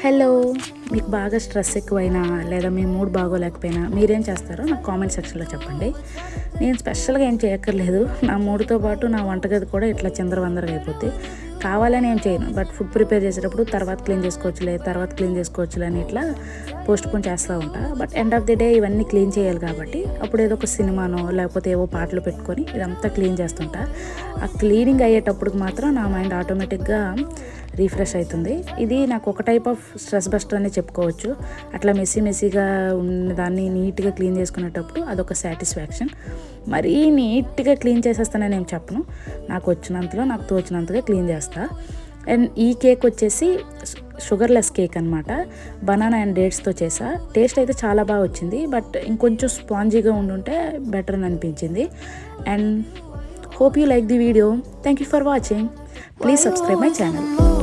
Hello, మీకు బాగా stress ఎక్కువైనా లేదా మీ మూడ్ బాగోలేకపోయినా మీరేం చేస్తారో నాకు కామెంట్ సెక్షన్లో చెప్పండి. నేను స్పెషల్గా ఏం చేయక్కర్లేదు. నా మూడ్తో పాటు నా వంటగది కూడా ఇట్లా చిందరవందరగా అయిపోద్ది. కావాలని ఏం చేయను, బట్ ఫుడ్ ప్రిపేర్ చేసేటప్పుడు తర్వాత క్లీన్ చేసుకోవచ్చులే అని ఇట్లా పోస్ట్ పోన్ చేస్తూ ఉంటా. But end of the day ఇవన్నీ క్లీన్ చేయాలి కాబట్టి అప్పుడు ఏదో ఒక సినిమానో లేకపోతే ఏవో పాటలు పెట్టుకొని ఇదంతా క్లీన్ చేస్తుంటా. ఆ క్లీనింగ్ అయ్యేటప్పటికి మాత్రం నా మైండ్ ఆటోమేటిక్గా రీఫ్రెష్ అవుతుంది. ఇది నాకు ఒక టైప్ ఆఫ్ స్ట్రెస్ బస్టర్ అని చెప్పుకోవచ్చు. అట్లా మెస్సీగా ఉన్న దాన్ని నీట్గా క్లీన్ చేసుకునేటప్పుడు అదొక సాటిస్ఫాక్షన్. మరీ నీట్గా క్లీన్ చేసేస్తానని నేను చెప్పను, నాకు వచ్చినంతలో నాకు తోచినంతగా క్లీన్ చేస్తా. అండ్ ఈ కేక్ వచ్చేసి షుగర్లెస్ కేక్ అనమాట. బనానా అండ్ డేట్స్తో చేసా. టేస్ట్ అయితే చాలా బాగా వచ్చింది, బట్ ఇంకొంచెం స్పాంజీగా ఉండుంటే బెటర్ అని అనిపించింది. And hope you like the video. Thank you for watching. Please subscribe my channel.